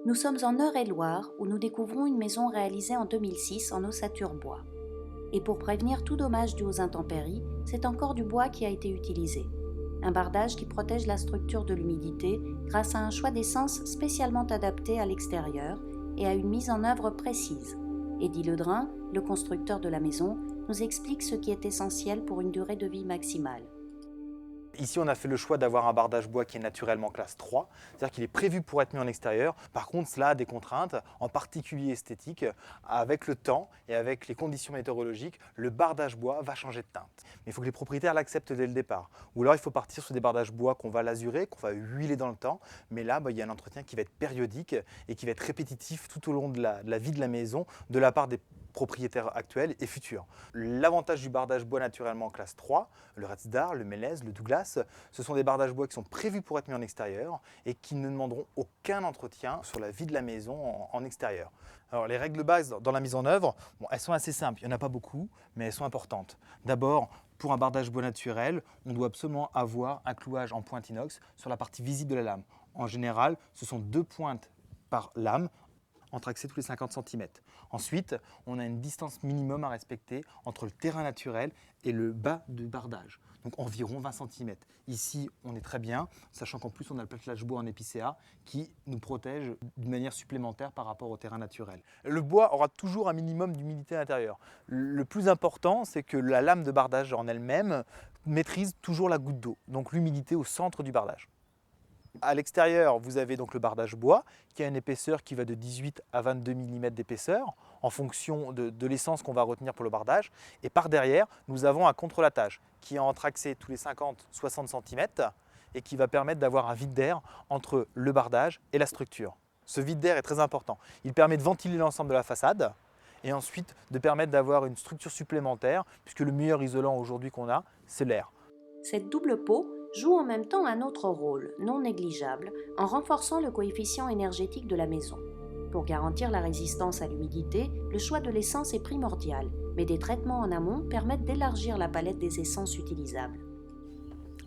Nous sommes en Eure-et-Loir où nous découvrons une maison réalisée en 2006 en ossature bois. Et pour prévenir tout dommage dû aux intempéries, c'est encore du bois qui a été utilisé. Un bardage qui protège la structure de l'humidité grâce à un choix d'essence spécialement adapté à l'extérieur et à une mise en œuvre précise. Eddy Ledrin, le constructeur de la maison, nous explique ce qui est essentiel pour une durée de vie maximale. Ici, on a fait le choix d'avoir un bardage bois qui est naturellement classe 3, c'est-à-dire qu'il est prévu pour être mis en extérieur. Par contre, cela a des contraintes, en particulier esthétiques. Avec le temps et avec les conditions météorologiques, le bardage bois va changer de teinte. Mais il faut que les propriétaires l'acceptent dès le départ. Ou alors, il faut partir sur des bardages bois qu'on va lasurer, qu'on va huiler dans le temps. Mais là, il y a un entretien qui va être périodique et qui va être répétitif tout au long de la vie de la maison de la part des propriétaires actuels et futurs. L'avantage du bardage bois naturellement classe 3, le Red Star, le Mélèze, le Douglas, ce sont des bardages bois qui sont prévus pour être mis en extérieur et qui ne demanderont aucun entretien sur la vie de la maison en extérieur. Alors les règles de base dans la mise en œuvre, elles sont assez simples, il n'y en a pas beaucoup, mais elles sont importantes. D'abord, pour un bardage bois naturel, on doit absolument avoir un clouage en pointe inox sur la partie visible de la lame. En général, ce sont 2 pointes par lame, entreaxé tous les 50 cm. Ensuite, on a une distance minimum à respecter entre le terrain naturel et le bas du bardage, donc environ 20 cm. Ici, on est très bien, sachant qu'en plus, on a le plâtrage bois en épicéa qui nous protège d'une manière supplémentaire par rapport au terrain naturel. Le bois aura toujours un minimum d'humidité à l'intérieur. Le plus important, c'est que la lame de bardage en elle-même maîtrise toujours la goutte d'eau, donc l'humidité au centre du bardage. À l'extérieur, vous avez donc le bardage bois qui a une épaisseur qui va de 18 à 22 mm d'épaisseur en fonction de l'essence qu'on va retenir pour le bardage. Et par derrière, nous avons un contre-latage qui est entreaxé tous les 50-60 cm et qui va permettre d'avoir un vide d'air entre le bardage et la structure. Ce vide d'air est très important. Il permet de ventiler l'ensemble de la façade et ensuite de permettre d'avoir une structure supplémentaire puisque le meilleur isolant aujourd'hui qu'on a, c'est l'air. Cette double peau joue en même temps un autre rôle, non négligeable, en renforçant le coefficient énergétique de la maison. Pour garantir la résistance à l'humidité, le choix de l'essence est primordial, mais des traitements en amont permettent d'élargir la palette des essences utilisables.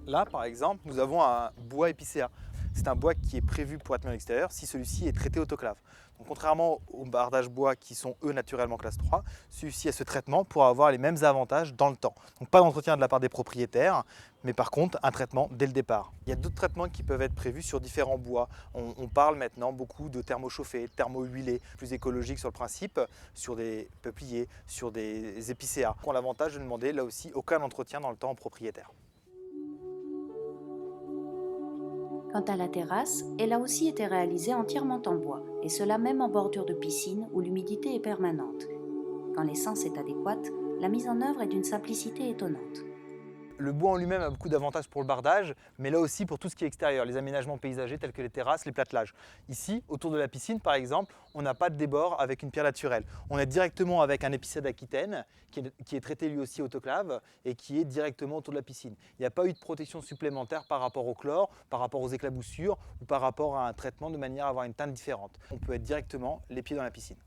Là, par exemple, nous avons un bois épicéa. C'est un bois qui est prévu pour être mis à l'extérieur si celui-ci est traité autoclave. Donc, contrairement aux bardages bois qui sont eux naturellement classe 3, celui-ci a ce traitement pour avoir les mêmes avantages dans le temps. Donc pas d'entretien de la part des propriétaires, mais par contre un traitement dès le départ. Il y a d'autres traitements qui peuvent être prévus sur différents bois. On parle maintenant beaucoup de thermochauffés, de thermo-huilés, plus écologiques sur le principe, sur des peupliers, sur des épicéas, qui ont l'avantage de ne demander là aussi aucun entretien dans le temps aux propriétaires. Quant à la terrasse, elle a aussi été réalisée entièrement en bois, et cela même en bordure de piscine où l'humidité est permanente. Quand l'essence est adéquate, la mise en œuvre est d'une simplicité étonnante. Le bois en lui-même a beaucoup d'avantages pour le bardage, mais là aussi pour tout ce qui est extérieur, les aménagements paysagers tels que les terrasses, les plattelages. Ici, autour de la piscine par exemple, on n'a pas de débord avec une pierre naturelle. On est directement avec un épicéa d'Aquitaine qui est traité lui aussi autoclave et qui est directement autour de la piscine. Il n'y a pas eu de protection supplémentaire par rapport au chlore, par rapport aux éclaboussures ou par rapport à un traitement de manière à avoir une teinte différente. On peut être directement les pieds dans la piscine.